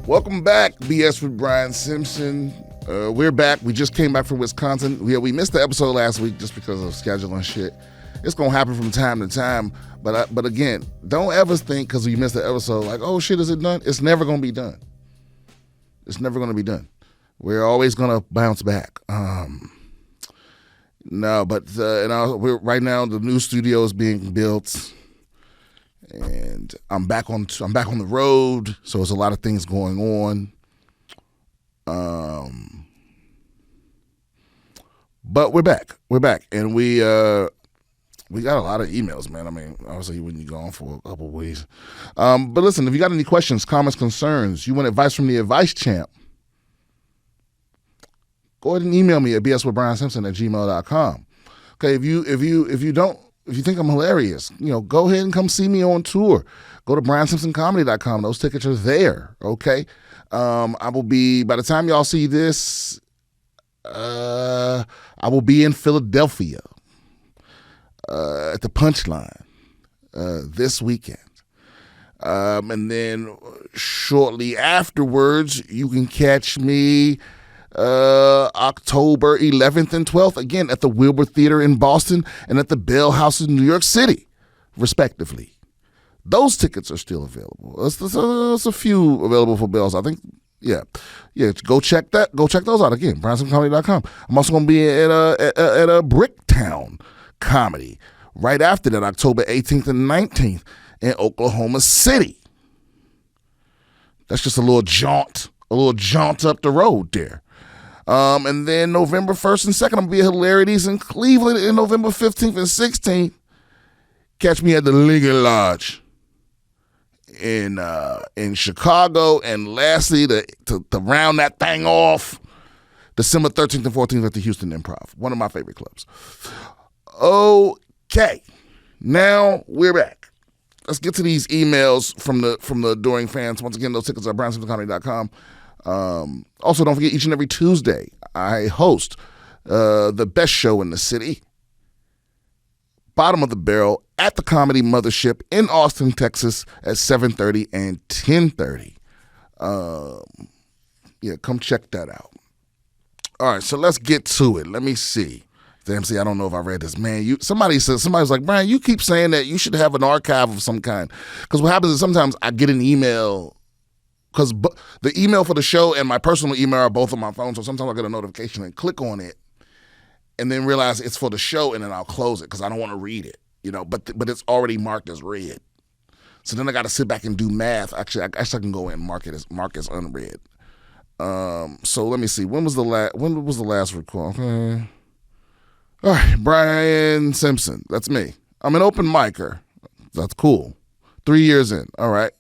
Welcome back, BS with Brian Simpson. We're back. We just came back from Wisconsin. We missed the episode last week just because of scheduling shit. It's going to happen from time to time. But again, don't ever think because you missed the episode like, oh shit, is it done? It's never going to be done. It's never going to be done. We're always going to bounce back. We're right now the new studio is being built. And I'm back on the road, so there's a lot of things going on. But we're back, and we got a lot of emails, man. I mean, obviously when you're gone for a couple of weeks. But listen, if you got any questions, comments, concerns, you want advice from the advice champ, go ahead and email me at BSwithBrianSimpson@gmail.com. Okay, if you think I'm hilarious, go ahead and come see me on tour. Go to BrianSimpsonComedy.com. Those tickets are there, okay? I will be, by the time y'all see this, I will be in Philadelphia at the Punchline this weekend. And then shortly afterwards, you can catch me October 11th and 12th, again, at the Wilbur Theater in Boston and at the Bell House in New York City, respectively. Those tickets are still available. There's a few available for Bells, I think. Yeah. Go check those out again. BrianSimpsonComedy.com. I'm also going to be at a Bricktown Comedy right after that, October 18th and 19th in Oklahoma City. That's just a little jaunt up the road there. And then November 1st and 2nd, I'm going to be at Hilarities in Cleveland in November 15th and 16th. Catch me at the Lincoln Lodge in Chicago. And lastly, to round that thing off, December 13th and 14th at the Houston Improv, one of my favorite clubs. Okay, now we're back. Let's get to these emails from the adoring fans. Once again, those tickets are at BrianSimpsonComedy.com. Also, don't forget, each and every Tuesday, I host the best show in the city, Bottom of the Barrel, at the Comedy Mothership in Austin, Texas, at 7:30 and 10:30. Come check that out. All right, so let's get to it. Let me see. Damn, I don't know if I read this. Man, somebody's like, Brian, you keep saying that you should have an archive of some kind. Because what happens is sometimes I get an email, because the email for the show and my personal email are both on my phone, so sometimes I get a notification and click on it and then realize it's for the show, and then I'll close it because I don't want to read it, but it's already marked as read. So then I got to sit back and do math. Actually, I guess I can go in and mark as unread. So let me see. When was the last record? Okay. All right, Brian Simpson. That's me. I'm an open micer. That's cool. 3 years in. All right.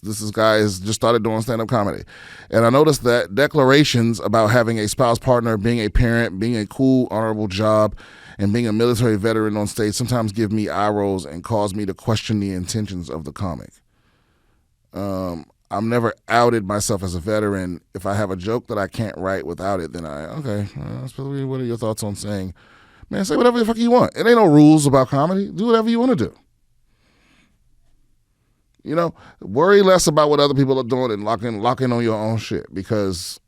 This guy has just started doing stand-up comedy. And I noticed that declarations about having a spouse partner, being a parent, being a cool, honorable job, and being a military veteran on stage sometimes give me eye rolls and cause me to question the intentions of the comic. I've never outed myself as a veteran. If I have a joke that I can't write without it, then that's probably what are your thoughts on saying, man, say whatever the fuck you want. It ain't no rules about comedy. Do whatever you want to do. Worry less about what other people are doing and lock in on your own shit, because,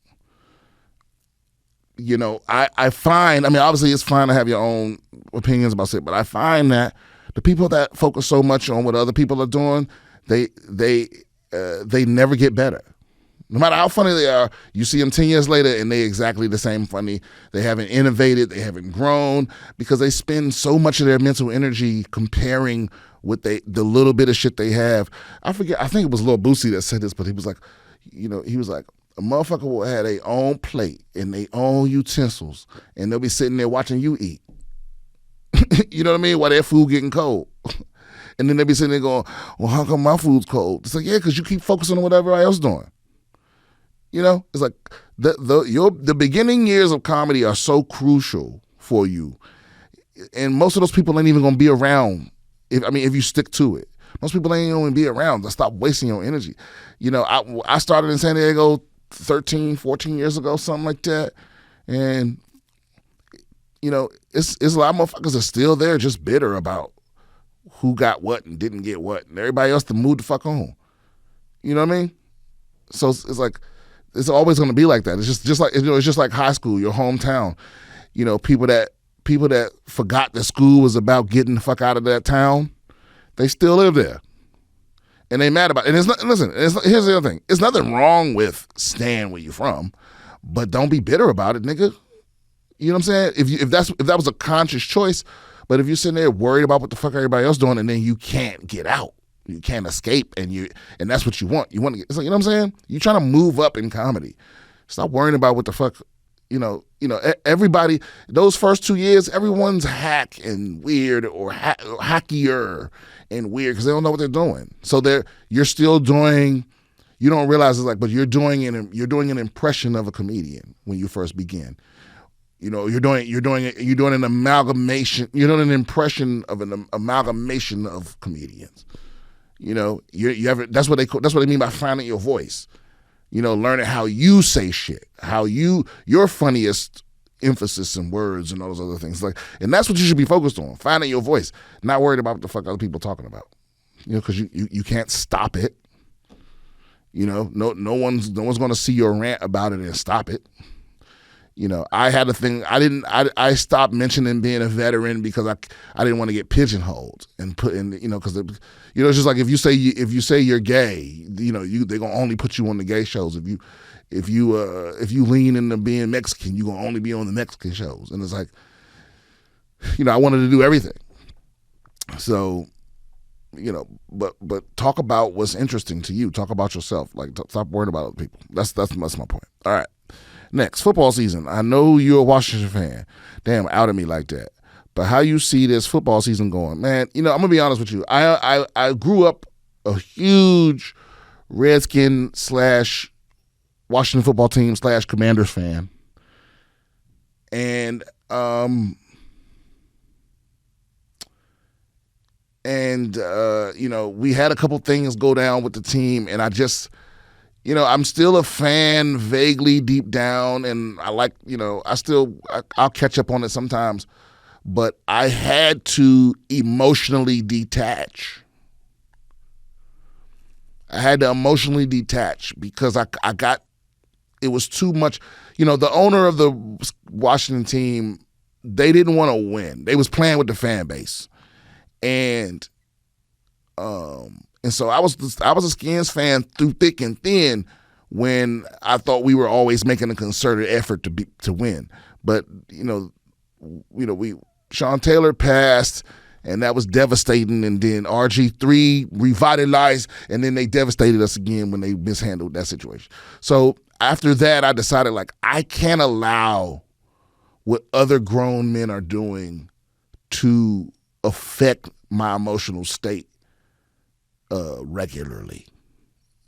I find, obviously it's fine to have your own opinions about shit, but I find that the people that focus so much on what other people are doing, they never get better. No matter how funny they are, you see them 10 years later and they exactly the same funny. They haven't innovated, they haven't grown, because they spend so much of their mental energy comparing with the little bit of shit they have. I think it was Lil Boosie that said this, but he was like, a motherfucker will have their own plate and their own utensils, and they'll be sitting there watching you eat. You know what I mean? While their food getting cold. And then they'll be sitting there going, well, how come my food's cold? It's like, yeah, because you keep focusing on what everybody else is doing. It's like the beginning years of comedy are so crucial for you. And most of those people ain't even going to be around if you stick to it. Most people ain't going to be around. Stop wasting your energy. I started in San Diego 13, 14 years ago, something like that. And, it's a lot of motherfuckers are still there just bitter about who got what and didn't get what. And everybody else to move the fuck on. You know what I mean? So it's like, it's always going to be like that. It's just like, it's just like high school, your hometown. People that forgot that school was about getting the fuck out of that town, they still live there. And they mad about it. And here's the other thing. It's nothing wrong with staying where you're from, but don't be bitter about it, nigga. You know what I'm saying? If that was a conscious choice, but if you're sitting there worried about what the fuck everybody else doing and then you can't get out, you can't escape, and that's what you want. You want to get, you know what I'm saying? You're trying to move up in comedy. Stop worrying about what the fuck, everybody, those first 2 years, everyone's hack and weird or hackier and weird because they don't know what they're doing. So you're still doing, you don't realize it's like, but you're doing an impression of a comedian when you first begin. You're doing an amalgamation, you're doing an impression of an amalgamation of comedians. That's what they mean by finding your voice. Learning how you say shit, your funniest emphasis and words and all those other things. And that's what you should be focused on, finding your voice, not worried about what the fuck other people are talking about. Because you can't stop it. No one's going to see your rant about it and stop it. I had a thing. I stopped mentioning being a veteran because I didn't want to get pigeonholed and put in, because it's just like if you say you're gay, they're gonna only put you on the gay shows. If you lean into being Mexican, you're gonna only be on the Mexican shows. And it's like, I wanted to do everything. So, but talk about what's interesting to you. Talk about yourself. Like, stop worrying about other people. That's my point. All right. Next, football season. I know you're a Washington fan. Damn, outed me like that. But how you see this football season going? Man, I'm going to be honest with you. I grew up a huge Redskin / Washington football team / Commanders fan. And we had a couple things go down with the team, and I just, I'm still a fan vaguely deep down, and I like, I'll catch up on it sometimes, but I had to emotionally detach. I had to emotionally detach because it was too much. The owner of the Washington team, they didn't want to win. They was playing with the fan base. And so I was a Skins fan through thick and thin when I thought we were always making a concerted effort to win. But Sean Taylor passed, and that was devastating. And then RG3 revitalized, and then they devastated us again when they mishandled that situation. So after that, I decided I can't allow what other grown men are doing to affect my emotional state regularly.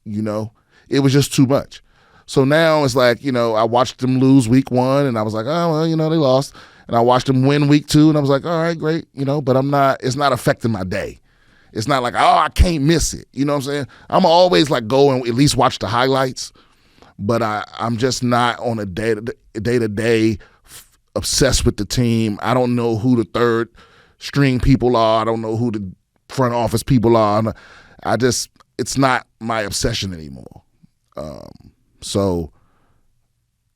It was just too much. So now it's like, I watched them lose week 1 and I was like, oh, well, they lost. And I watched them win week 2 and I was like, all right, great, but it's not affecting my day. It's not like, oh, I can't miss it. You know what I'm saying? I'm always go and at least watch the highlights, but I'm just not on a day-to-day obsessed with the team. I don't know who the third string people are. I don't know who the front office people are. It's not my obsession anymore. So,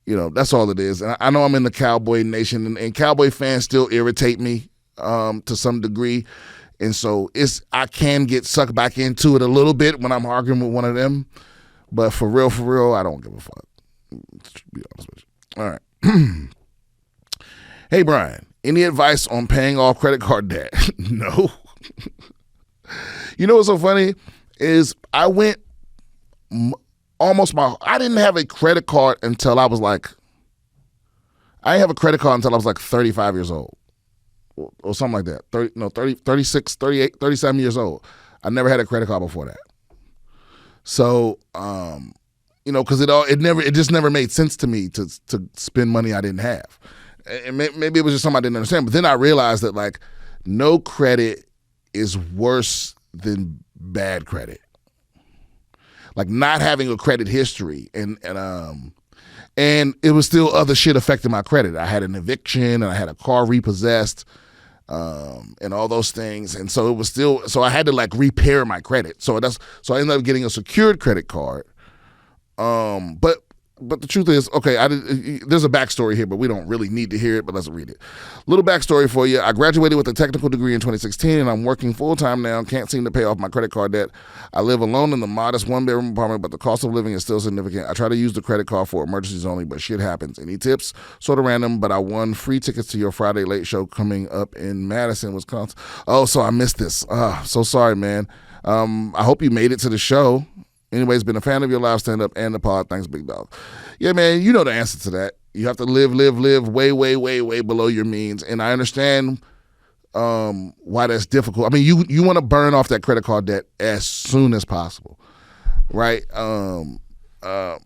that's all it is. And I know I'm in the Cowboy Nation, and Cowboy fans still irritate me to some degree. And so I can get sucked back into it a little bit when I'm arguing with one of them. But for real, I don't give a fuck. To be honest with you. All right. Hey, Brian, any advice on paying off credit card debt? No. What's so funny is I went I didn't have a credit card until I was I didn't have a credit card until I was 35 years old or something like that. 36, 38, 37 years old. I never had a credit card before that. So, because it just never made sense to me to spend money I didn't have. And maybe it was just something I didn't understand. But then I realized that no credit is worse than bad credit. Not having a credit history and it was still other shit affecting my credit. I had an eviction and I had a car repossessed, and all those things. And so it was so I had to repair my credit. So I ended up getting a secured credit card, But the truth is, okay, there's a backstory here, but we don't really need to hear it, but let's read it. Little backstory for you. I graduated with a technical degree in 2016, and I'm working full-time now. Can't seem to pay off my credit card debt. I live alone in the modest one-bedroom apartment, but the cost of living is still significant. I try to use the credit card for emergencies only, but shit happens. Any tips? Sort of random, but I won free tickets to your Friday late show coming up in Madison, Wisconsin. Oh, so I missed this. So sorry, man. I hope you made it to the show. Anyways, been a fan of your live stand-up and the pod. Thanks, big dog. Yeah, man, you know the answer to that. You have to live way, way, way, way below your means. And I understand why that's difficult. I mean, you want to burn off that credit card debt as soon as possible, right? And I'm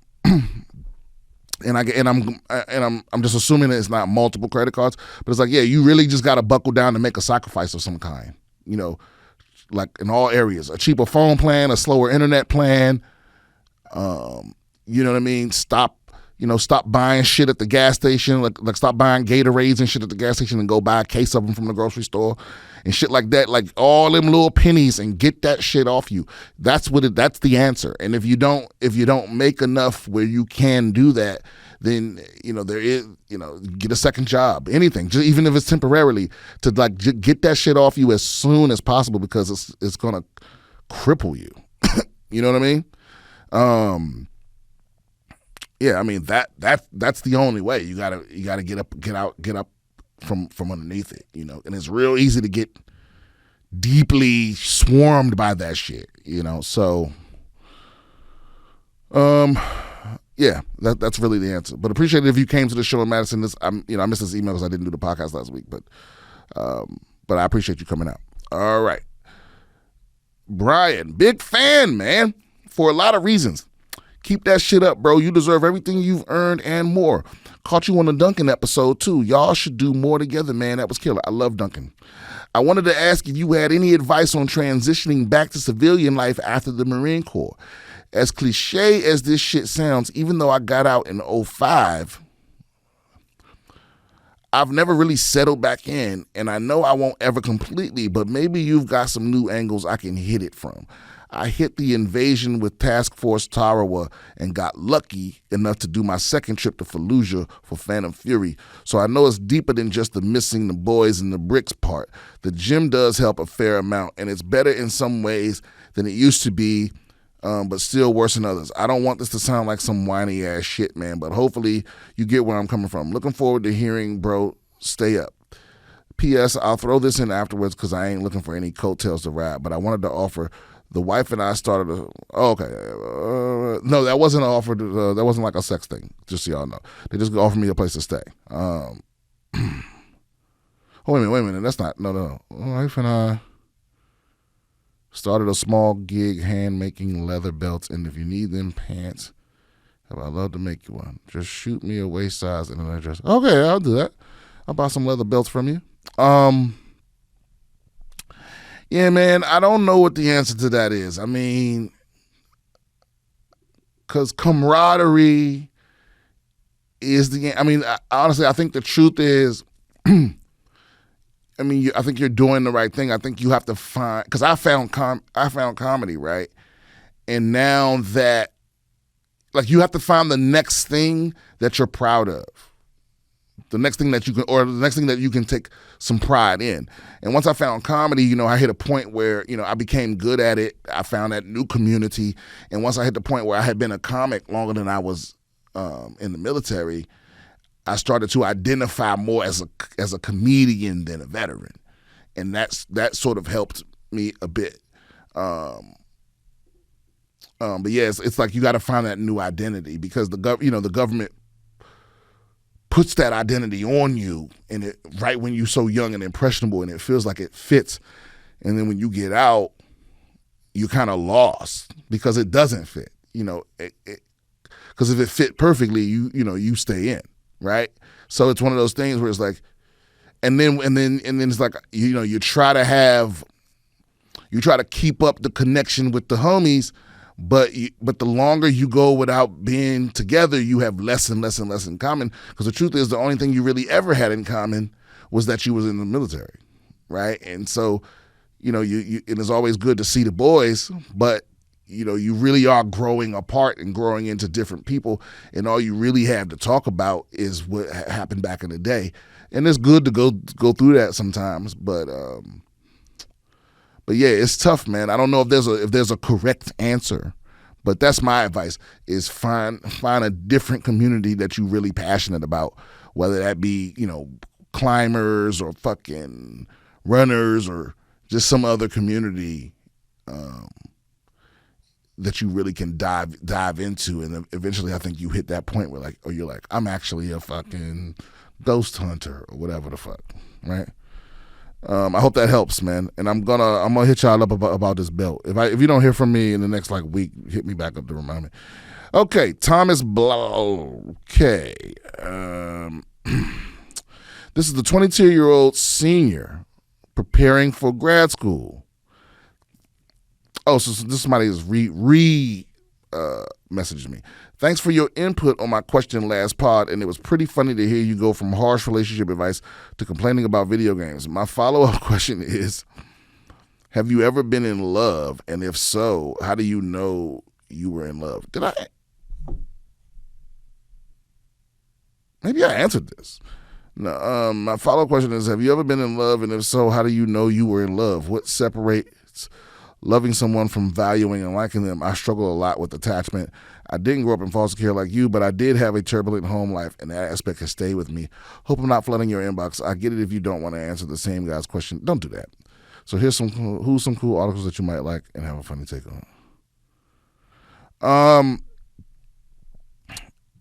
just assuming that it's not multiple credit cards, but it's like, yeah, you really just got to buckle down and make a sacrifice of some kind, you know, like in all areas. A cheaper phone plan, a slower internet plan, you know what I mean? Stop buying shit at the gas station, like stop buying Gatorades and shit at the gas station and go buy a case of them from the grocery store and shit like that. Like all them little pennies, and get that shit off you. That's the answer. And if you don't make enough where you can do that, then there is get a second job, anything, just even if it's temporarily, to like get that shit off you as soon as possible, because it's gonna cripple you. You know what I mean? Yeah, I mean that's the only way. You gotta get up from underneath it, and it's real easy to get deeply swarmed by that shit, so yeah, that's really the answer. But appreciate it if you came to the show in Madison. I missed this email because I didn't do the podcast last week, but I appreciate you coming out. All right, Brian, big fan, man, for a lot of reasons. Keep that shit up, bro. You deserve everything you've earned and more. Caught you on the Duncan episode, too. Y'all should do more together, man. That was killer. I love Duncan. I wanted to ask if you had any advice on transitioning back to civilian life after the Marine Corps. As cliche as this shit sounds, even though I got out in 2005, I've never really settled back in, and I know I won't ever completely, but maybe you've got some new angles I can hit it from. I hit the invasion with Task Force Tarawa and got lucky enough to do my second trip to Fallujah for Phantom Fury. So I know it's deeper than just the missing the boys and the bricks part. The gym does help a fair amount, and it's better in some ways than it used to be, but still worse in others. I don't want this to sound like some whiny ass shit, man, but hopefully you get where I'm coming from. Looking forward to hearing, bro. Stay up. P.S. I'll throw this in afterwards because I ain't looking for any coattails to ride, but I wanted to offer. The wife and I started no, that wasn't an offer. That wasn't like a sex thing, just so y'all know. They just offered me a place to stay. Oh, wait a minute. That's not, no. The wife and I started a small gig hand-making leather belts, and if you need them pants, I'd love to make you one. Just shoot me a waist size and an address. Okay, I'll do that. I'll buy some leather belts from you. Yeah, man, I don't know what the answer to that is. I mean, because camaraderie is honestly, I think the truth is, I think you're doing the right thing. I think you have to find, because I found comedy, right? And now that, like, you have to find the next thing that you're proud of. The next thing that you can take some pride in. And once I found comedy, I hit a point where, I became good at it. I found that new community. And once I hit the point where I had been a comic longer than I was in the military, I started to identify more as a comedian than a veteran. And that sort of helped me a bit. But yeah, it's like you got to find that new identity, because the government puts that identity on you, and it right when you're so young and impressionable, and it feels like it fits, and then when you get out, you're kind of lost because it doesn't fit. Because if it fit perfectly, you stay in, right? So it's one of those things where it's like, and then it's like you try to keep up the connection with the homies. But the longer you go without being together, you have less and less and less in common. Because the truth is, the only thing you really ever had in common was that you was in the military, right? And so, and it's always good to see the boys, but you really are growing apart and growing into different people, and all you really have to talk about is what happened back in the day. And it's good to go through that sometimes, but yeah, it's tough, man. I don't know if there's a correct answer, but that's my advice: is find a different community that you're really passionate about, whether that be climbers or fucking runners or just some other community that you really can dive into, and eventually I think you hit that point where you're like, I'm actually a fucking ghost hunter or whatever the fuck, right? I hope that helps, man. And I'm gonna hit y'all up about this belt. If you don't hear from me in the next week, hit me back up to remind me. Okay, Thomas Blow. Okay, this is the 22-year-old senior preparing for grad school. Oh, so this somebody is messaging me. Thanks for your input on my question last pod, and it was pretty funny to hear you go from harsh relationship advice to complaining about video games. My follow-up question is, have you ever been in love? And if so, how do you know you were in love? Maybe I answered this. No, my follow-up question is, have you ever been in love? And if so, how do you know you were in love? What separates loving someone from valuing and liking them? I struggle a lot with attachment. I didn't grow up in foster care like you, but I did have a turbulent home life, and that aspect has stayed with me. Hope I'm not flooding your inbox. I get it if you don't want to answer the same guy's question. Don't do that. So here's some cool articles that you might like and have a funny take on.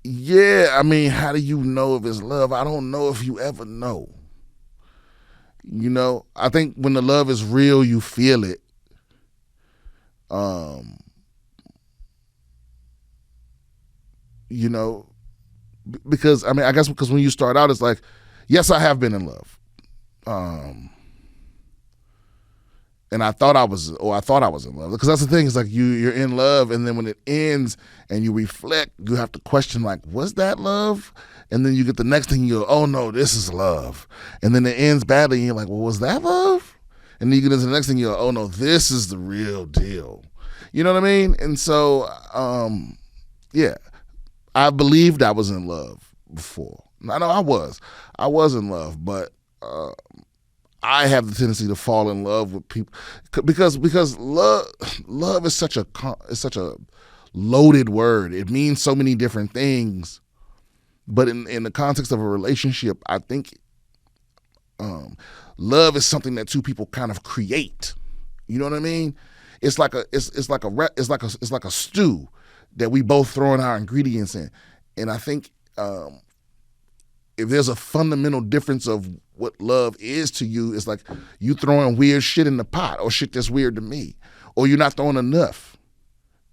Yeah, I mean, how do you know if it's love? I don't know if you ever know. I think when the love is real, you feel it. Because I guess because when you start out, it's like, yes, I have been in love. And I thought I was in love, because that's the thing. It's like you're in love, and then when it ends and you reflect, you have to question, was that love? And then you get the next thing, you go, oh no, this is love. And then it ends badly, and you're like, well, was that love? And then you get into the next thing, you go, oh no, this is the real deal. You know what I mean? And so, yeah, I believed I was in love before. I know I was in love, but I have the tendency to fall in love with people because love is such a loaded word. It means so many different things, but in the context of a relationship, I think love is something that two people kind of create. You know what I mean? It's like a stew that we both throw in our ingredients in, and I think if there's a fundamental difference of what love is to you, it's like you throwing weird shit in the pot, or shit that's weird to me, or you're not throwing enough.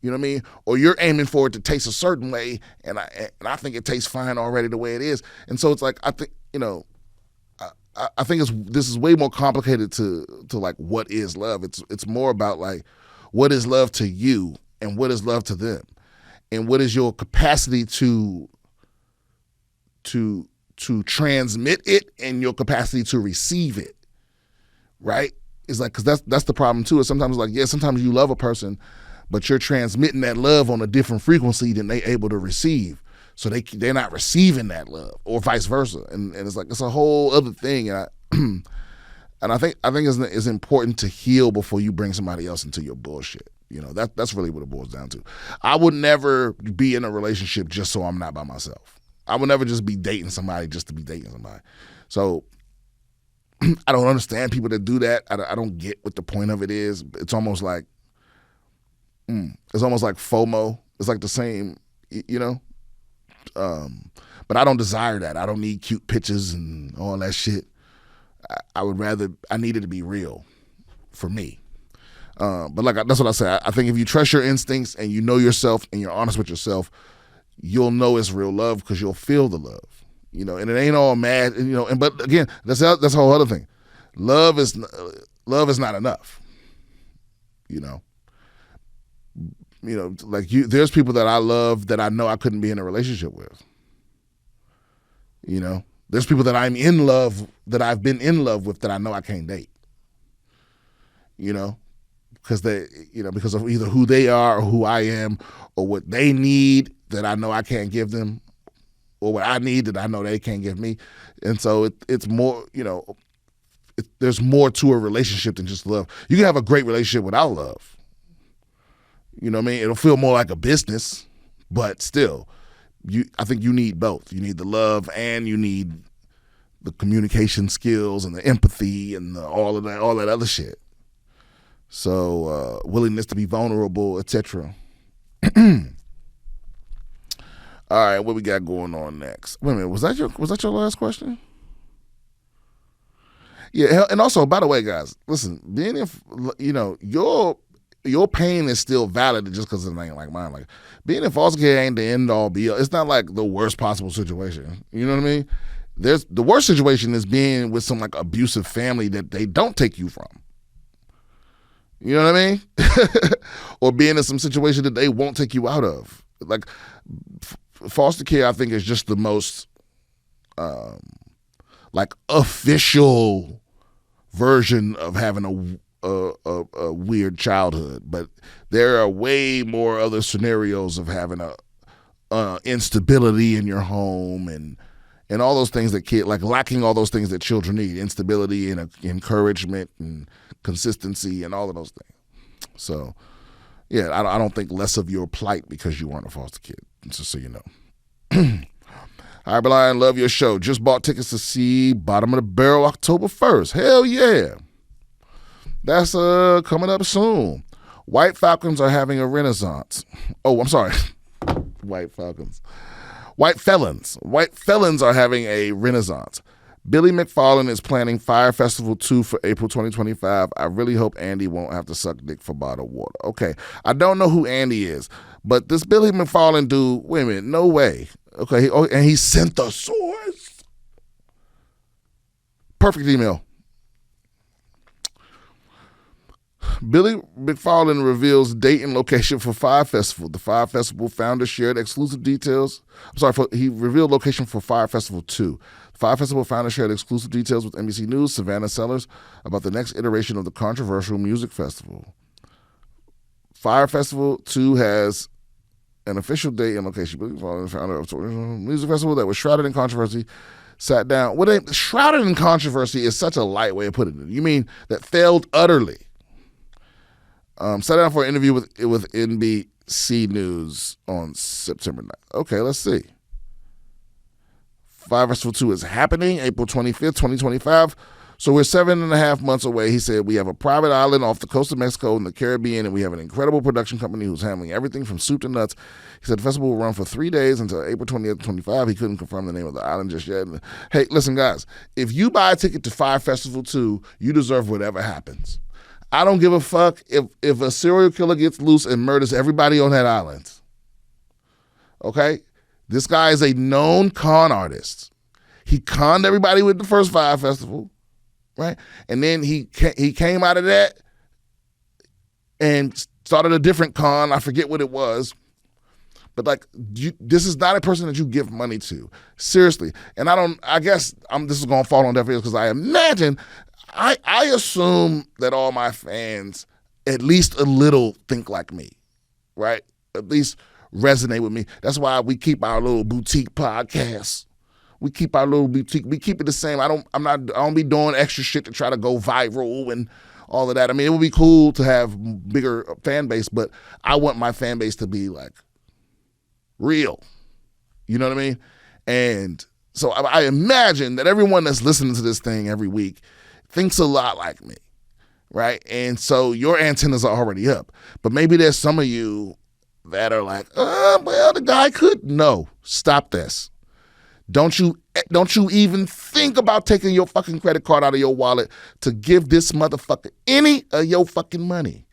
You know what I mean? Or you're aiming for it to taste a certain way, and I think it tastes fine already the way it is. And so it's like, I think I think this is way more complicated to what is love. It's more about what is love to you, and what is love to them, and what is your capacity to transmit it, and your capacity to receive it, right? It's like, because that's the problem too. Is sometimes sometimes you love a person, but you're transmitting that love on a different frequency than they able to receive, so they're not receiving that love, or vice versa, and it's like, it's a whole other thing. And I think it's important to heal before you bring somebody else into your bullshit. That's really what it boils down to. I would never be in a relationship just so I'm not by myself. I would never just be dating somebody just to be dating somebody. So I don't understand people that do that. I don't get what the point of it is. It's almost like FOMO. It's like the same, but I don't desire that. I don't need cute pictures and all that shit. I need it to be real for me. But that's what I say. I think if you trust your instincts and you know yourself and you're honest with yourself, you'll know it's real love, because you'll feel the love, and it ain't all mad, but again, that's a whole other thing. Love is not enough, there's people that I love that I know I couldn't be in a relationship with. There's people that I'm in love, that I've been in love with, that I know I can't date, because because of either who they are or who I am or what they need that I know I can't give them, or what I need that I know they can't give me. And so it's more, there's more to a relationship than just love. You can have a great relationship without love. You know what I mean? It'll feel more like a business, but still, I think you need both. You need the love and you need the communication skills and the empathy and all that other shit. So willingness to be vulnerable, etc. All right, what we got going on next? Wait a minute, was that your last question? Yeah, and also, by the way, guys, listen, your pain is still valid just because it ain't like mine. Like, being in foster care ain't the end all be all. It's not like the worst possible situation. You know what I mean? The worst situation is being with some like abusive family that they don't take you from. You know what I mean? Or being in some situation that they won't take you out of. Like, foster care, I think, is just the most like official version of having a weird childhood. But there are way more other scenarios of having a instability in your home and all those things that lacking all those things that children need: instability and encouragement and consistency and all of those things. So, yeah, I don't think less of your plight because you weren't a foster kid, just so you know. All right, Brian, love your show. Just bought tickets to see Bottom of the Barrel October 1st. Hell yeah. That's coming up soon. White Falcons are having a renaissance. Oh, I'm sorry. White Falcons. White Felons. White Felons are having a renaissance. Billy McFarland is planning Fyre Festival 2 for April 2025. I really hope Andy won't have to suck dick for bottled water. Okay, I don't know who Andy is, but this Billy McFarland dude, wait a minute, no way. Okay, and he sent the source. Perfect email. Billy McFarland reveals date and location for Fyre Festival. The Fyre Festival founder shared exclusive details. He revealed location for Fyre Festival 2. The Fyre Festival founder shared exclusive details with NBC News' Savannah Sellers about the next iteration of the controversial music festival. Fyre Festival 2 has an official date and location. Billy McFarland, founder of the music festival that was shrouded in controversy, sat down. Shrouded in controversy is such a light way of putting it. You mean that failed utterly. Sat down for an interview with NBC News on September 9th. Okay, let's see. Fyre Festival 2 is happening April 25th, 2025. So we're 7.5 months away. He said, we have a private island off the coast of Mexico in the Caribbean, and we have an incredible production company who's handling everything from soup to nuts. He said the festival will run for 3 days until April 28th, 25. He couldn't confirm the name of the island just yet. Hey, listen, guys, if you buy a ticket to Fyre Festival 2, you deserve whatever happens. I don't give a fuck if a serial killer gets loose and murders everybody on that island. Okay? This guy is a known con artist. He conned everybody with the first Fyre Festival, right? And then he came out of that and started a different con. I forget what it was. But this is not a person that you give money to. Seriously. And this is going to fall on deaf ears because I imagine, I assume that all my fans at least a little think like me, right? At least resonate with me. That's why we keep our little boutique podcast. We keep our little boutique. We keep it the same. I don't be doing extra shit to try to go viral and all of that. I mean, it would be cool to have bigger fan base, but I want my fan base to be like real. You know what I mean? And so I imagine that everyone that's listening to this thing every week thinks a lot like me, right? And so your antennas are already up. But maybe there's some of you that are like, well, the guy could. No, stop this. Don't you even think about taking your fucking credit card out of your wallet to give this motherfucker any of your fucking money.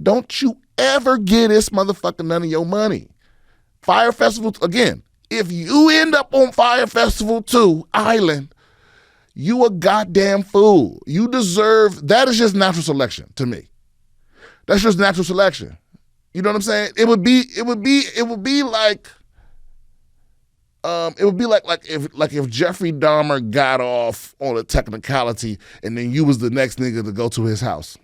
Don't you ever give this motherfucker none of your money. Fyre Festival, again, if you end up on Fyre Festival 2 Island, you a goddamn fool. You deserve, that is just natural selection to me. That's just natural selection. You know what I'm saying? It would be like if Jeffrey Dahmer got off on a technicality and then you was the next nigga to go to his house.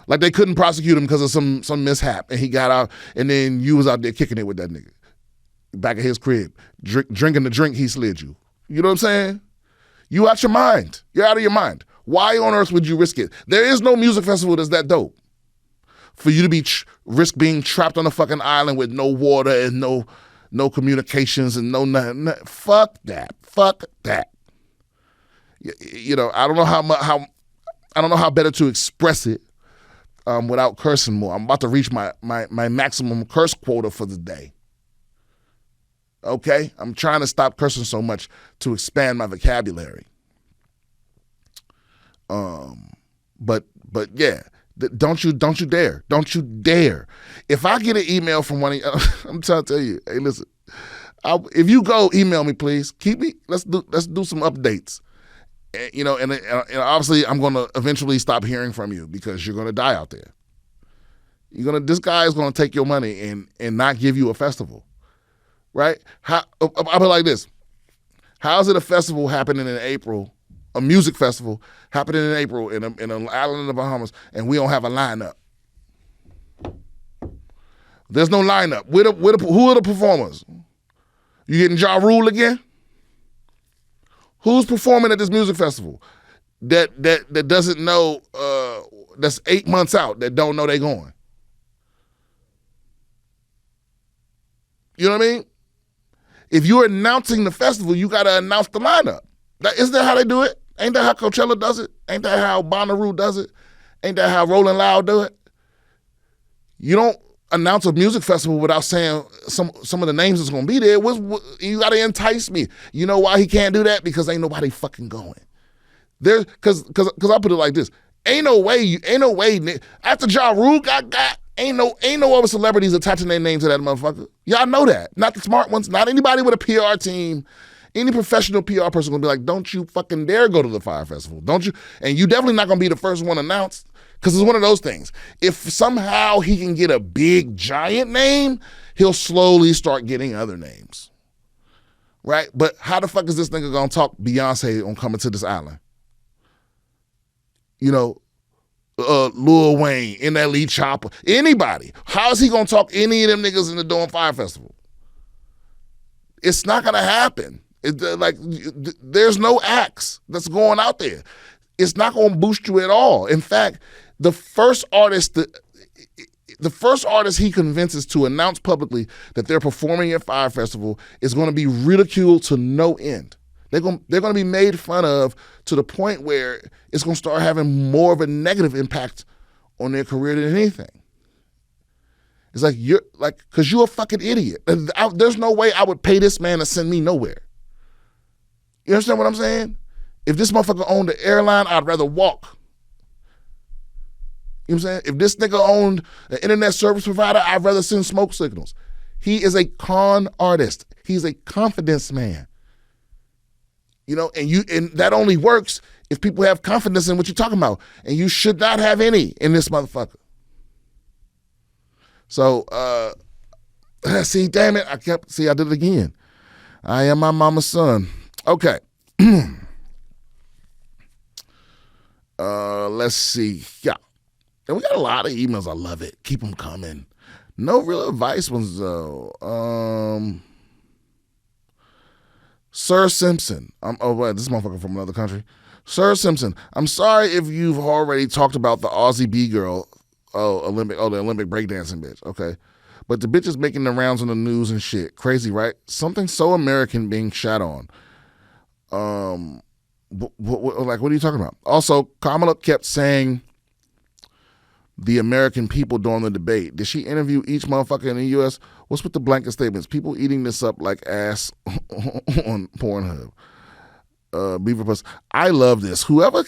Like they couldn't prosecute him because of some mishap, and he got out, and then you was out there kicking it with that nigga back at his crib, drinking the drink he slid you. You know what I'm saying? You out your mind. You're out of your mind. Why on earth would you risk it? There is no music festival that's that dope for you to be risk being trapped on a fucking island with no water and no communications and no nothing. Fuck that. Fuck that. You know, I don't know how better to express it without cursing more. I'm about to reach my maximum curse quota for the day. Okay? I'm trying to stop cursing so much to expand my vocabulary. But yeah, don't you dare. Don't you dare. If I get an email from one of you, I'm trying to tell you, hey, listen, if you go email me, please, keep me, let's do some updates. You know, and obviously I'm going to eventually stop hearing from you because you're going to die out there. This guy is going to take your money and not give you a festival. Right? I'll be like this. How is it a festival happening in April, a music festival happening in April in an island in the Bahamas, and we don't have a lineup? There's no lineup. Who are the performers? You getting Ja Rule again? Who's performing at this music festival that doesn't know, that's 8 months out, that don't know they going? You know what I mean? If you're announcing the festival, you got to announce the lineup. Isn't that how they do it? Ain't that how Coachella does it? Ain't that how Bonnaroo does it? Ain't that how Rolling Loud do it? You don't announce a music festival without saying some of the names that's going to be there. You got to entice me. You know why he can't do that? Because ain't nobody fucking going. Because I put it like this. Ain't no way. After Ja Rule got, ain't no other celebrities attaching their name to that motherfucker. Y'all know that. Not the smart ones. Not anybody with a PR team. Any professional PR person gonna be like, don't you fucking dare go to the Fyre Festival. Don't you? And you definitely not gonna be the first one announced, because it's one of those things. If somehow he can get a big giant name, he'll slowly start getting other names. Right? But how the fuck is this nigga gonna talk Beyonce on Coming to This Island? You know, Lil Wayne, NLE Chopper, anybody. How is he gonna talk any of them niggas into doing Fyre Festival? It's not gonna happen. There's no acts that's going out there. It's not gonna boost you at all. In fact, the first artist he convinces to announce publicly that they're performing at Fyre Festival is gonna be ridiculed to no end. They're gonna be made fun of to the point where it's gonna start having more of a negative impact on their career than anything. It's because you're a fucking idiot. There's no way I would pay this man to send me nowhere. You understand what I'm saying? If this motherfucker owned the airline, I'd rather walk. You know what I'm saying? If this nigga owned an internet service provider, I'd rather send smoke signals. He is a con artist. He's a confidence man. You know, and that only works if people have confidence in what you're talking about. And you should not have any in this motherfucker. So, see, damn it, I did it again. I am my mama's son. Okay. Let's see. Yeah. And we got a lot of emails. I love it. Keep them coming. No real advice ones, though. Sir Simpson. Wait, this motherfucker from another country. Sir Simpson, I'm sorry if you've already talked about the Aussie B-girl. The Olympic breakdancing bitch. Okay. But the bitch is making the rounds on the news and shit. Crazy, right? Something so American being shat on. What are you talking about? Also, Kamala kept saying the American people during the debate. Did she interview each motherfucker in the U.S.? What's with the blanket statements? People eating this up like ass on Pornhub. Beaver Plus. I love this. Whoever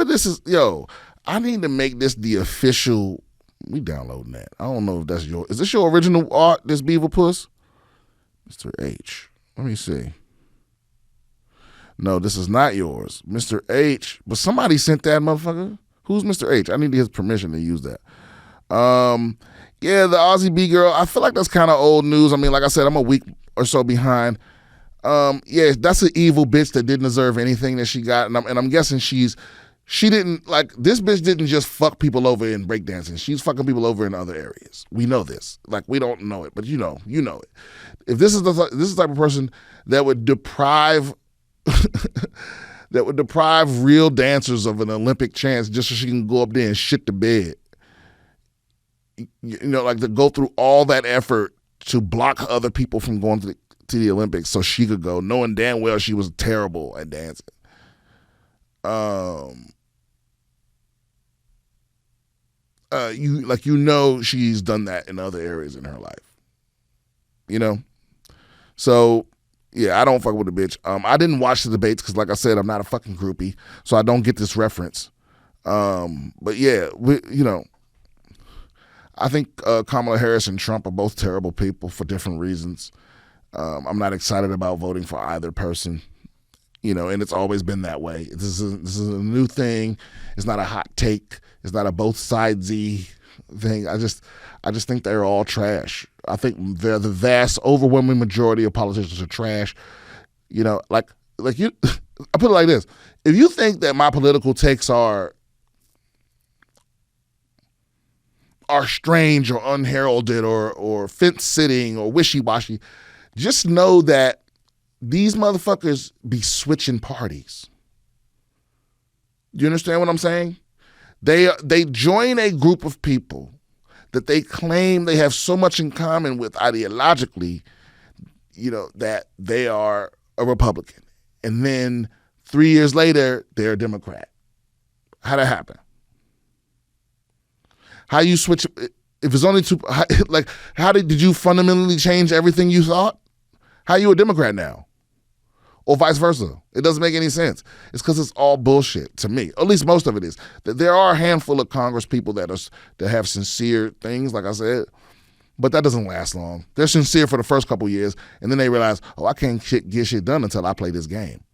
this is, I need to make this the official. We downloading that. I don't know if that's is this your original art, this Beaver Puss? Mr. H. Let me see. No, this is not yours. Mr. H. But somebody sent that motherfucker. Who's Mr. H? I need his permission to use that. Yeah, the Aussie B girl. I feel like that's kind of old news. I mean, like I said, I'm a week or so behind. Yeah, that's an evil bitch that didn't deserve anything that she got. And I'm guessing she's She didn't, like, this bitch didn't just fuck people over in breakdancing. She's fucking people over in other areas. We know this. Like, we don't know it, but you know it. If this is the type of person that would deprive real dancers of an Olympic chance just so she can go up there and shit the bed, you know, like to go through all that effort to block other people from going to the Olympics so she could go, knowing damn well she was terrible at dancing. She's done that in other areas in her life. You know? So, yeah, I don't fuck with the bitch. I didn't watch the debates because, like I said, I'm not a fucking groupie, so I don't get this reference. But yeah, I think Kamala Harris and Trump are both terrible people for different reasons. I'm not excited about voting for either person. You know, and it's always been that way. This is a new thing. It's not a hot take. It's not a both sidesy thing. I just think they're all trash. I think they're the vast, overwhelming majority of politicians are trash. You know, like you. I put it like this: if you think that my political takes are strange or unheralded or fence sitting or wishy washy, just know that these motherfuckers be switching parties. You understand what I'm saying? They join a group of people that they claim they have so much in common with ideologically, you know, that they are a Republican. And then 3 years later, they're a Democrat. How'd that happen? How you switch, if it's only two, like, did you fundamentally change everything you thought? How you a Democrat now? Or vice versa. It doesn't make any sense. It's because it's all bullshit to me. At least most of it is. There are a handful of Congress people that have sincere things, like I said, but that doesn't last long. They're sincere for the first couple years, and then they realize, oh, I can't get shit done until I play this game.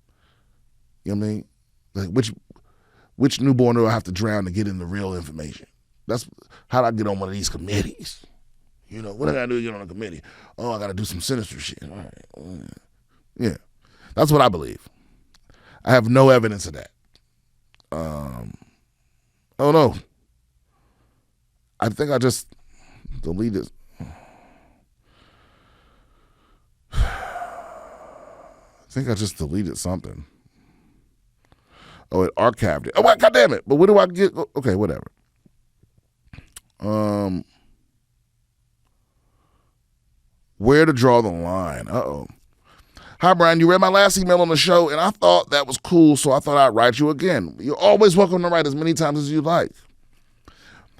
You know what I mean? Like which newborn do I have to drown to get in the real information? That's how do I get on one of these committees? You know, what I gotta do to get on a committee? Oh, I gotta do some sinister shit. All right. Yeah. That's what I believe. I have no evidence of that. Oh no. I think I just deleted. Something. Oh, it archived it. Oh, God damn it. But what do I get? Okay, whatever. Where to draw the line? Uh-oh. Hi, Brian. You read my last email on the show, and I thought that was cool, so I thought I'd write you again. You're always welcome to write as many times as you like.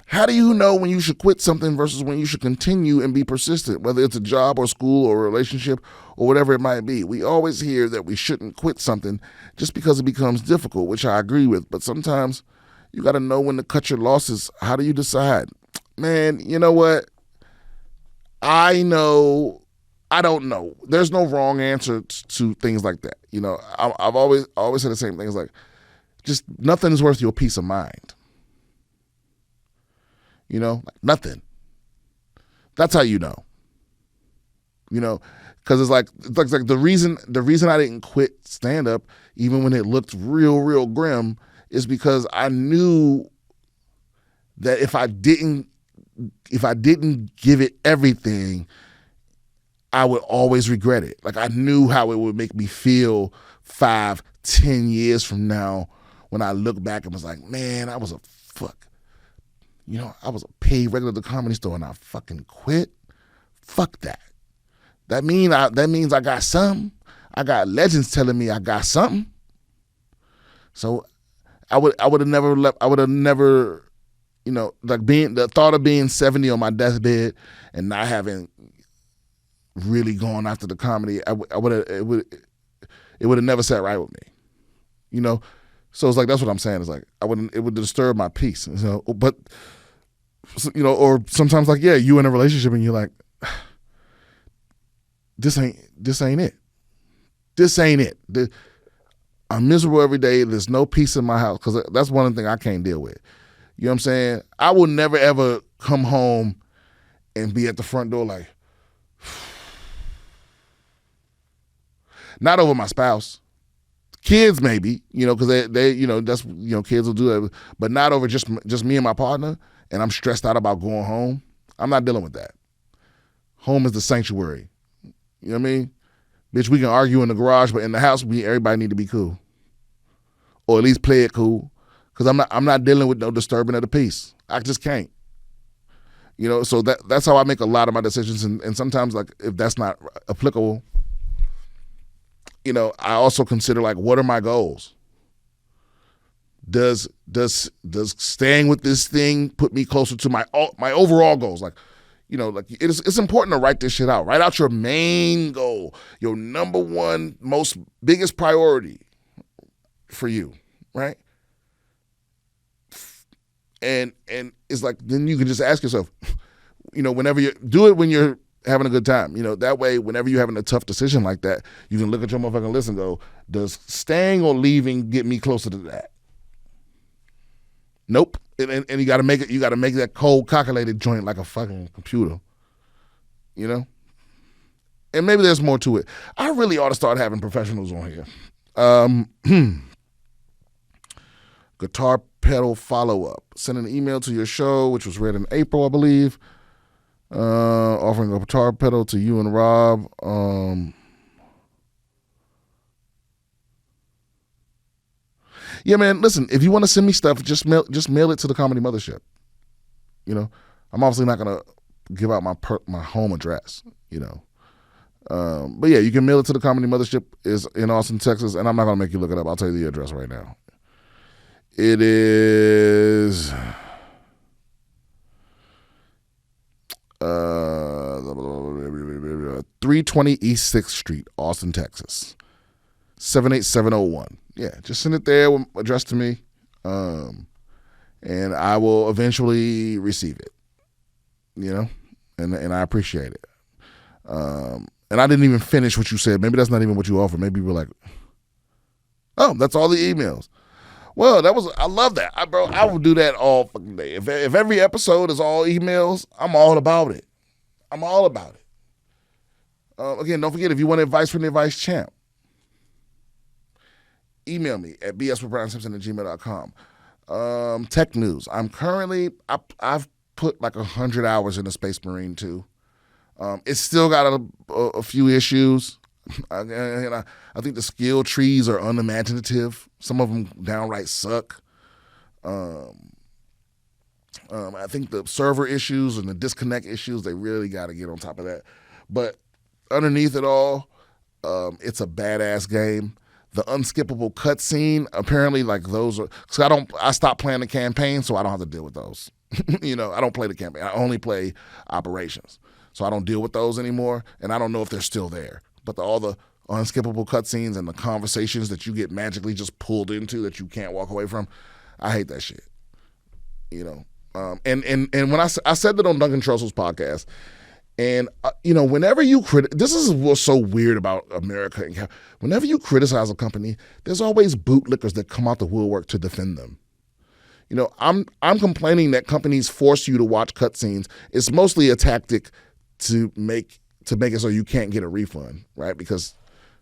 How do you know when you should quit something versus when you should continue and be persistent, whether it's a job or school or a relationship or whatever it might be? We always hear that we shouldn't quit something just because it becomes difficult, which I agree with, but sometimes you got to know when to cut your losses. How do you decide? Man, you know what? I don't know. There's no wrong answer to things like that. You know, I've always said the same thing. It's like, just nothing is worth your peace of mind. You know, like nothing. That's how you know. You know, because it's like the reason I didn't quit stand up, even when it looked real grim, is because I knew that if I didn't give it everything, I would always regret it. Like I knew how it would make me feel 5, 10 years from now when I look back and was like, man, I was a paid regular at the Comedy Store and I fucking quit. Fuck that. That means I got something. I got legends telling me I got something. So I would have never, you know, like the thought of being 70 on my deathbed and not having really gone after the comedy, it would have never sat right with me, you know. So it's like, that's what I'm saying. It's like it would disturb my peace, you know. But you know, or sometimes like, yeah, you in a relationship and you're like, this ain't it. This ain't it. I'm miserable every day. There's no peace in my house, because that's one thing I can't deal with. You know what I'm saying? I will never ever come home and be at the front door like, not over my spouse. Kids maybe, because they that's kids will do that, but not over just me and my partner. And I'm stressed out about going home. I'm not dealing with that. Home is the sanctuary. You know what I mean? Bitch, we can argue in the garage, but in the house, everybody need to be cool, or at least play it cool. Because I'm not dealing with no disturbing of the peace. I just can't. So that's how I make a lot of my decisions. And sometimes, like, if that's not applicable, I also consider, like, what are my goals? Does staying with this thing put me closer to my overall goals? Like, like it's important to write this shit out. Write out your main goal, your number one, biggest priority for you, right? And it's like, then you can just ask yourself, whenever do it when you're having a good time. That way, whenever you're having a tough decision like that, you can look at your motherfucking list and go, does staying or leaving get me closer to that? Nope. And you got to make it. You got to make that cold, calculated joint like a fucking computer. And maybe there's more to it. I really ought to start having professionals on here. Guitar pedal follow-up. Send an email to your show, which was read in April, I believe. Offering a guitar pedal to you and Rob. Yeah, man, listen, if you want to send me stuff, just mail it to the Comedy Mothership. I'm obviously not going to give out my home address, But yeah, you can mail it to the Comedy Mothership. Is in Austin, Texas, and I'm not going to make you look it up. I'll tell you the address right now. It is 320 East 6th Street, Austin, Texas, 78701. Yeah, just send it there, addressed to me, and I will eventually receive it, and I appreciate it. And I didn't even finish what you said. Maybe that's not even what you offered. Maybe we're like, oh, that's all the emails. Well, I love that. I would do that all fucking day. If every episode is all emails, I'm all about it. I'm all about it. Again, don't forget, if you want advice from the advice champ, email me at BSwithBrianSimpson@gmail.com. Tech news. I've put like 100 hours into Space Marine 2. It's still got a few issues. I think the skill trees are unimaginative. Some of them downright suck. I think the server issues and the disconnect issues, they really got to get on top of that. But underneath it all, it's a badass game. The unskippable cutscene, apparently, like those are, because I stopped playing the campaign, so I don't have to deal with those. I don't play the campaign. I only play operations. So I don't deal with those anymore, and I don't know if they're still there. But all the unskippable cutscenes and the conversations that you get magically just pulled into that you can't walk away from, I hate that shit. And when I said that on Duncan Trussell's podcast, and whenever you this is what's so weird about America. Whenever you criticize a company, there's always bootlickers that come out the woodwork to defend them. I'm complaining that companies force you to watch cutscenes. It's mostly a tactic to make it so you can't get a refund, right? Because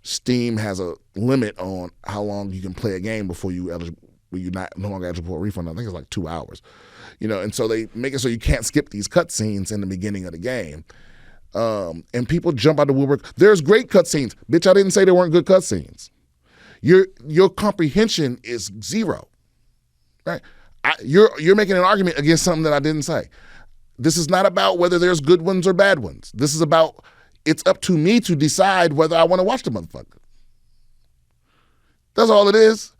Steam has a limit on how long you can play a game before you're no longer eligible for a refund. I think it's like 2 hours, and so they make it so you can't skip these cutscenes in the beginning of the game. And people jump out the woodwork. There's great cutscenes. Bitch, I didn't say there weren't good cutscenes. Your comprehension is zero, right? You're making an argument against something that I didn't say. This is not about whether there's good ones or bad ones. This is about, it's up to me to decide whether I want to watch the motherfucker. That's all it is.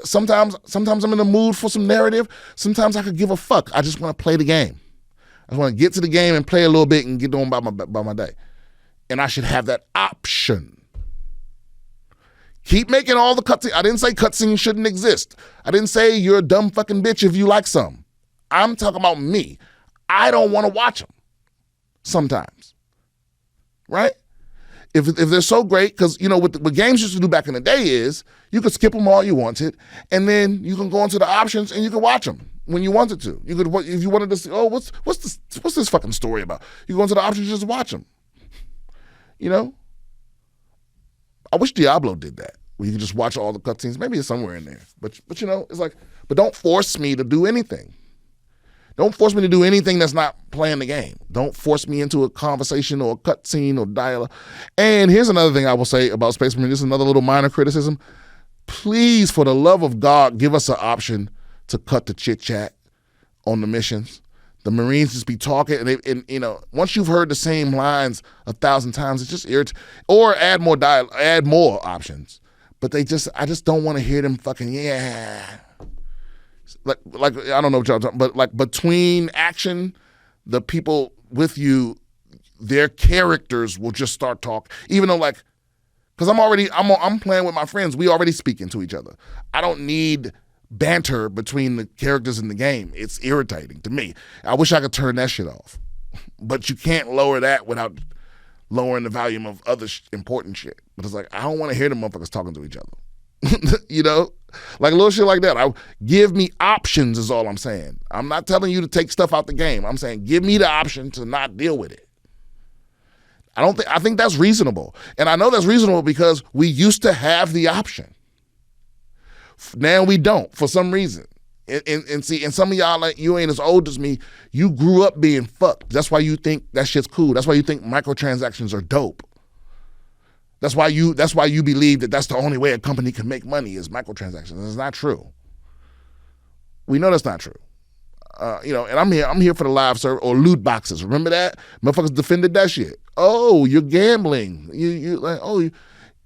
Sometimes I'm in the mood for some narrative. Sometimes I could give a fuck. I just want to play the game. I just want to get to the game and play a little bit and get on by my day. And I should have that option. Keep making all the cutscenes. I didn't say cutscenes shouldn't exist. I didn't say you're a dumb fucking bitch if you like some. I'm talking about me. I don't want to watch them sometimes, right? If they're so great, because, what games used to do back in the day is you could skip them all you wanted, and then you can go into the options and you can watch them when you wanted to. You could, if you wanted to see, oh, what's this fucking story about? You go into the options and just watch them. I wish Diablo did that. where you can just watch all the cutscenes. Maybe it's somewhere in there. But you know, it's like, but don't force me to do anything. Don't force me to do anything that's not playing the game. Don't force me into a conversation or a cutscene or dialogue. And here's another thing I will say about Space Marine. This is another little minor criticism. Please, for the love of God, give us an option to cut the chit chat on the missions. The Marines just be talking, and you know, once you've heard the same lines 1,000 times, it's just irritating. Or add more options. But I just don't want to hear them fucking like I don't know what y'all talking, but like between action, the people with you, their characters will just start talking. Even though like, because I'm playing with my friends, we already speaking to each other. I don't need banter between the characters in the game. It's irritating to me. I wish I could turn that shit off, but you can't lower that without lowering the volume of other important shit. But it's like, I don't want to hear the motherfuckers talking to each other. You know, like a little shit like that. Give me options is all I'm saying. I'm not telling you to take stuff out the game. I'm saying give me the option to not deal with it. I think that's reasonable. And I know that's reasonable because we used to have the option. Now we don't for some reason. And see, and some of y'all, like, you ain't as old as me. You grew up being fucked. That's why you think that shit's cool. That's why you think microtransactions are dope. That's why you believe that that's the only way a company can make money is microtransactions. It's not true. We know that's not true. You know, and I'm here for the live service or loot boxes. Remember that? Motherfuckers defended that shit. Oh, you're gambling. You like, oh,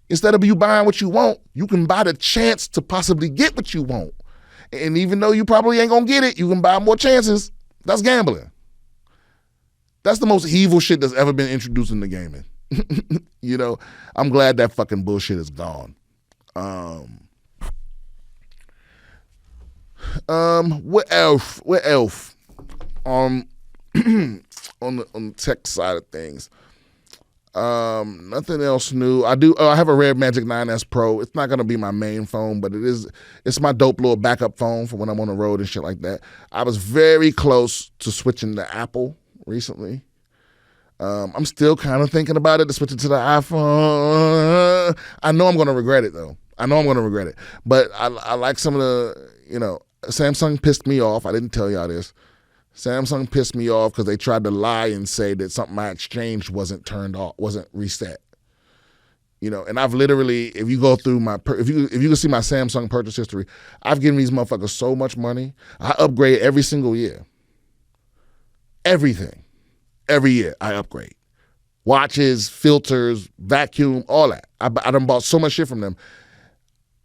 instead of you buying what you want, you can buy the chance to possibly get what you want. And even though you probably ain't gonna get it, you can buy more chances. That's gambling. That's the most evil shit that's ever been introduced into gaming. You know, I'm glad that fucking bullshit is gone. What else? On the tech side of things. Nothing else new. I have a Rare Magic 9S Pro. It's not gonna be my main phone, but it's my dope little backup phone for when I'm on the road and shit like that. I was very close to switching to Apple recently. I'm still kind of thinking about it to switch it to the iPhone. I know I'm gonna regret it though. But I like some of the, you know, Samsung pissed me off. I didn't tell y'all this. Samsung pissed me off because they tried to lie and say that something I exchanged wasn't turned off, wasn't reset. You know, and I've literally, if you go through if you can see my Samsung purchase history, I've given these motherfuckers so much money. I upgrade every single year. Everything. Every year I upgrade. Watches, filters, vacuum, all that. I done bought so much shit from them.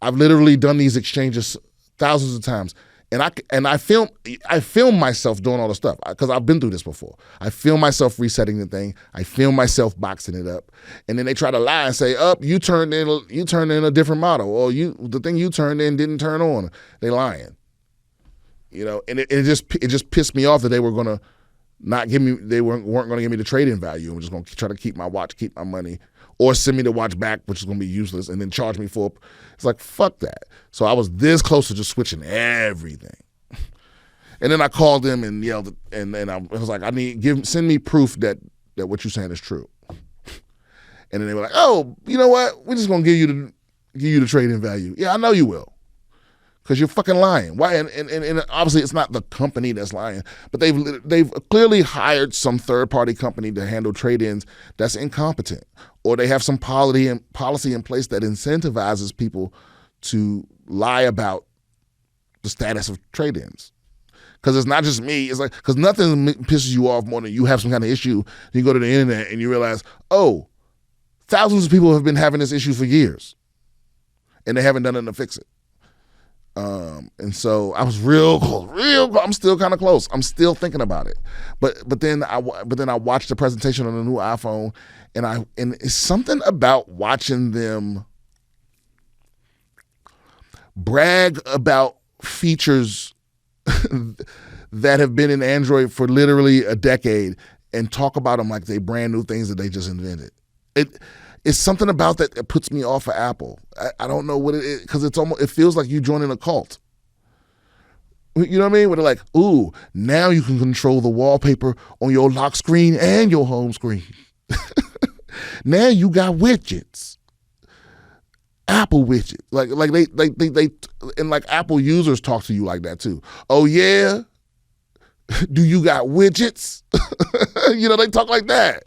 I've literally done these exchanges thousands of times. And I film myself doing all the stuff because I've been through this before. I film myself resetting the thing. I film myself boxing it up, and then they try to lie and say, you turned in a different model, or the thing you turned in didn't turn on." They lying, you know. And it just pissed me off that they were gonna not give me, they weren't gonna give me the trade-in value. I'm just gonna try to keep my watch, keep my money, or send me the watch back, which is gonna be useless, and then charge me for. It's like, fuck that. So I was this close to just switching everything. And then I called them and yelled, and I was like, send me proof that what you're saying is true. And then they were like, "Oh, you know what? We're just gonna give you the trade-in value." Yeah, I know you will, because you're fucking lying. Why? And obviously it's not the company that's lying, but they've clearly hired some third-party company to handle trade-ins that's incompetent, or they have some policy in place that incentivizes people to lie about the status of trade-ins. Because it's not just me. It's like, because nothing pisses you off more than you have some kind of issue. You go to the internet and you realize, oh, thousands of people have been having this issue for years, and they haven't done nothing to fix it. And so I was real close. I'm still kind of close. I'm still thinking about it. But then I watched the presentation on the new iPhone, and it's something about watching them brag about features that have been in Android for literally a decade and talk about them like they brand new things that they just invented. It's something about that puts me off of Apple. I don't know what it is, because it feels like you joining a cult. You know what I mean? Where they're like, ooh, now you can control the wallpaper on your lock screen and your home screen. Now you got widgets. Apple widget. Like they and like Apple users talk to you like that too. Oh yeah? Do you got widgets? They talk like that.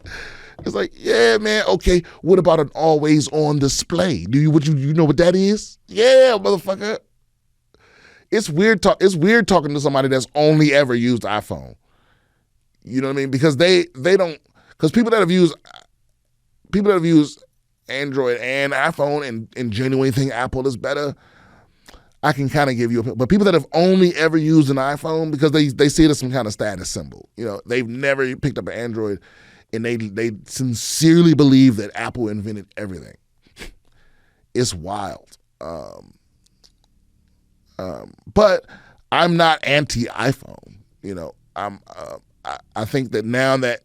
It's like, yeah, man, okay, what about an always on display? You know what that is? Yeah, motherfucker. It's weird talking to somebody that's only ever used iPhone. You know what I mean? Because they don't, because people that have used Android and iPhone and genuinely think Apple is better, I can kind of give you but people that have only ever used an iPhone because they see it as some kind of status symbol. They've never picked up an Android and they sincerely believe that Apple invented everything. It's wild. But I'm not anti-iPhone. I think that now that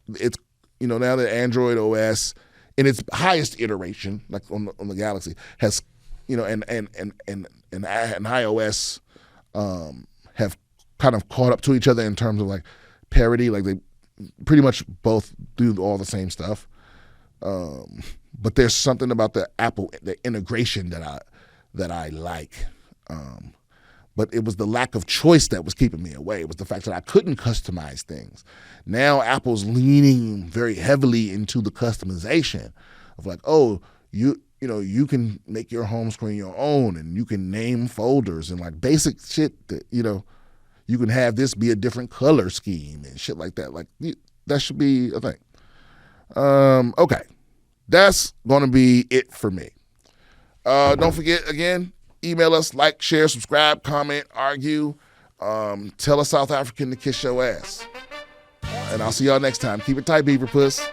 it's now that Android OS in its highest iteration, like on the Galaxy, has and iOS have kind of caught up to each other in terms of like parity. Like they pretty much both do all the same stuff. But there's something about the integration that I like. But it was the lack of choice that was keeping me away. It was the fact that I couldn't customize things. Now Apple's leaning very heavily into the customization of like, oh, you can make your home screen your own, and you can name folders and like basic shit that, you can have this be a different color scheme and shit like that. Like that should be a thing. Okay. That's going to be it for me. Don't forget, again, email us, like, share, subscribe, comment, argue. Tell a South African to kiss your ass. And I'll see y'all next time. Keep it tight, Beaver Puss.